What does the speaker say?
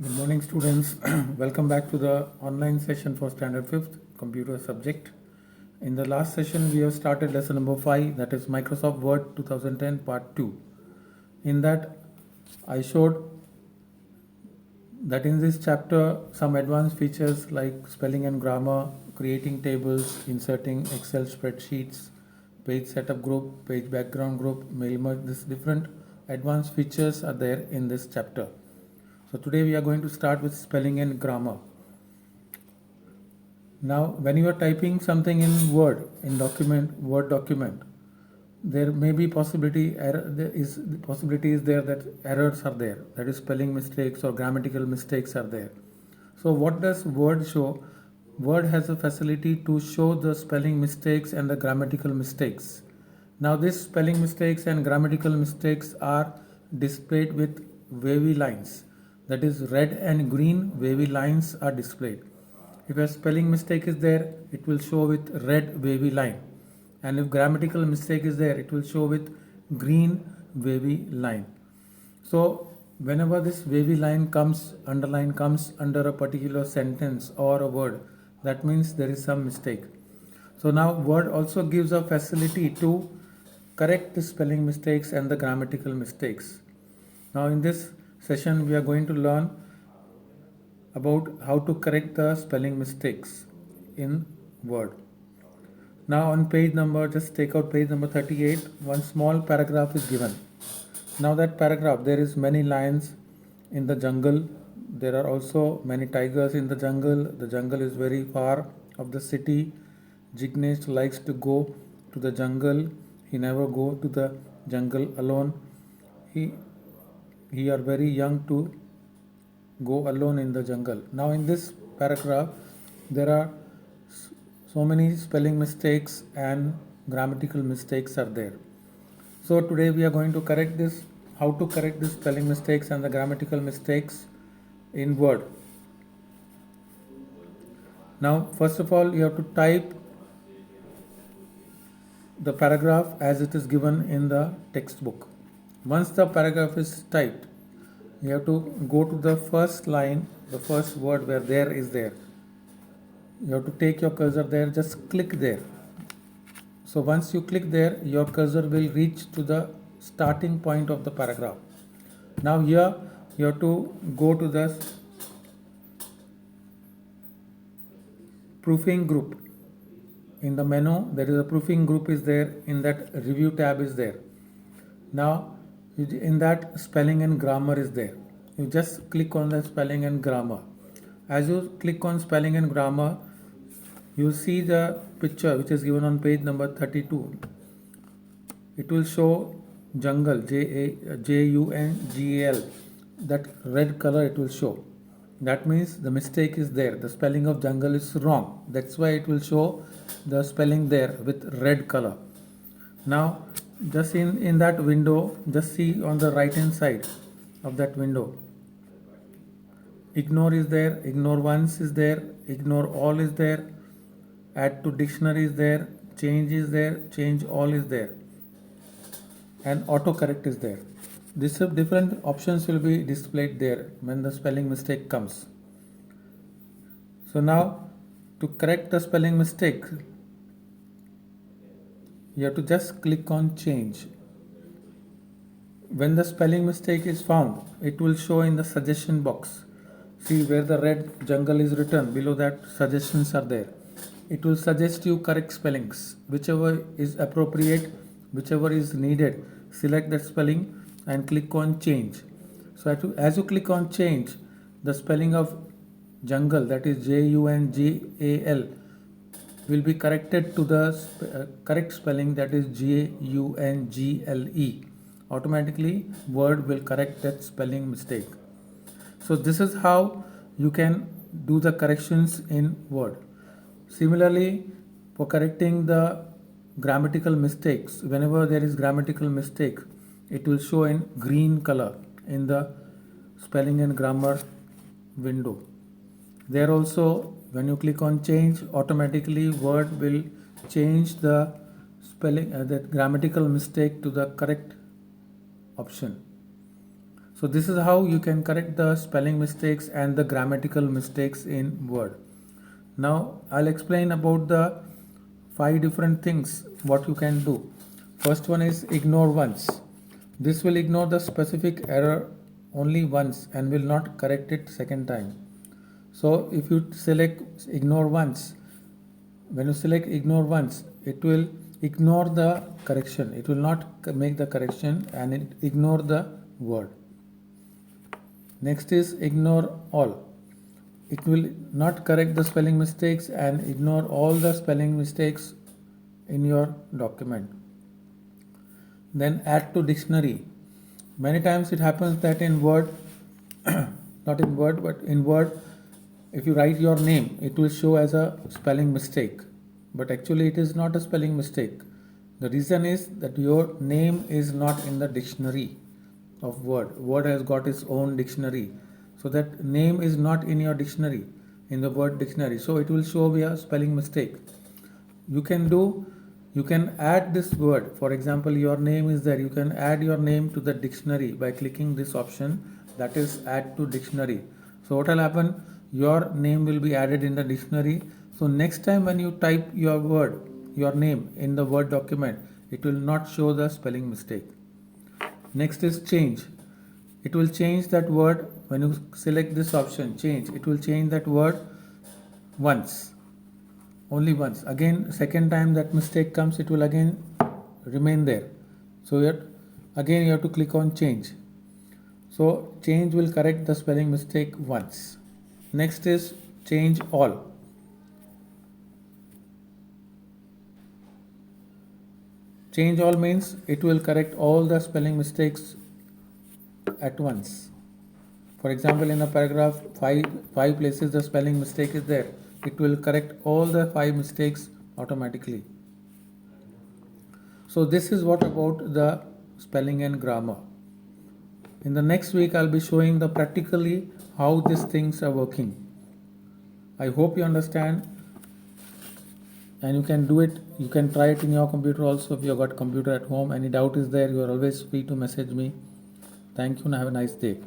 Good morning, students. Welcome back to the online session for Standard 5th Computer subject. In the last session, we have started lesson number 5, that is Microsoft Word 2010 Part 2. In that, I showed that in this chapter, some advanced features like spelling and grammar, creating tables, inserting Excel spreadsheets, page setup group, page background group, mail merge, these different advanced features are there in this chapter. So today we are going to start with spelling and grammar. Now, when you are typing something in Word, Word document, there may be possibility is there that errors are there, that is spelling mistakes or grammatical mistakes are there. So what does Word show? Word has a facility to show the spelling mistakes and the grammatical mistakes. Now these spelling mistakes and grammatical mistakes are displayed with wavy lines. That is, red and green wavy lines are displayed. If a spelling mistake is there, it will show with red wavy line. And if grammatical mistake is there, it will show with green wavy line. So whenever this wavy line comes, underline comes under a particular sentence or a word, that means there is some mistake. So now Word also gives a facility to correct the spelling mistakes and the grammatical mistakes. Now in this session we are going to learn about how to correct the spelling mistakes in Word. Now on page number, just take out page number 38, one small paragraph is given. Now that paragraph, there is many lions in the jungle. There are also many tigers in the jungle. The jungle is very far of the city. Jignesh likes to go to the jungle. He never go to the jungle alone. He are very young to go alone in the jungle. Now in this paragraph, there are so many spelling mistakes and grammatical mistakes are there. So today we are going to correct this, how to correct the spelling mistakes and the grammatical mistakes in Word. Now first of all, you have to type the paragraph as it is given in the textbook. Once the paragraph is typed, you have to go to the first line, the first word where there is there. You have to take your cursor there, just click there. So once you click there, your cursor will reach to the starting point of the paragraph. Now here you have to go to the proofing group. In the menu, there is a proofing group is there, in that review tab is there. Now in that spelling and grammar is there. You just click on the spelling and grammar. As you click on spelling and grammar, you see the picture which is given on page number 32. It will show jungle, Jungle, that red color it will show. That means the mistake is there. The spelling of jungle is wrong. That's why it will show the spelling there with red color. Now just in that window, just see on the right hand side of that window, ignore is there, ignore once is there, ignore all is there, add to dictionary is there, change is there, change all is there, and autocorrect is there. These different options will be displayed there when the spelling mistake comes. So now to correct the spelling mistake, you have to just click on change. When the spelling mistake is found, it will show in the suggestion box. See where the red jungle is written, below that suggestions are there. It will suggest you correct spellings, whichever is appropriate, whichever is needed. Select that spelling and click on change. So as you click on change, the spelling of jungle, that is Jungal, will be corrected to the correct spelling, that is Jungle. Automatically Word will correct that spelling mistake. So this is how you can do the corrections in Word. Similarly, for correcting the grammatical mistakes, whenever there is grammatical mistake, it will show in green color in the spelling and grammar window. There also, when you click on change, automatically Word will change the spelling, the grammatical mistake to the correct option. So this is how you can correct the spelling mistakes and the grammatical mistakes in Word. Now I'll explain about the 5 different things what you can do. First one is ignore once. This will ignore the specific error only once and will not correct it second time. So if you select ignore once, when you select ignore once, it will ignore the correction. It will not make the correction and it ignore the word. Next is ignore all. It will not correct the spelling mistakes and ignore all the spelling mistakes in your document. Then add to dictionary. Many times it happens that in Word, not in Word, but in Word, if you write your name, it will show as a spelling mistake. But actually it is not a spelling mistake. The reason is that your name is not in the dictionary of Word. Word has got its own dictionary. So that name is not in your dictionary, in the Word dictionary. So it will show a spelling mistake. You can add this word. For example, your name is there. You can add your name to the dictionary by clicking this option, that is add to dictionary. So what will happen? Your name will be added in the dictionary. So next time when you type your word, your name in the Word document, it will not show the spelling mistake. Next is change. It will change that word when you select this option, change. It will change that word once, only once. Again, second time that mistake comes, it will again remain there. So again you have to click on change. So change will correct the spelling mistake once. Next is change all. Change all means it will correct all the spelling mistakes at once. For example, in a paragraph, five places the spelling mistake is there. It will correct all the 5 mistakes automatically. So this is what about the spelling and grammar. In the next week, I'll be showing the practically how these things are working. I hope you understand and you can do it. You can try it in your computer also if you've got computer at home. Any doubt is there, you are always free to message me. Thank you and have a nice day.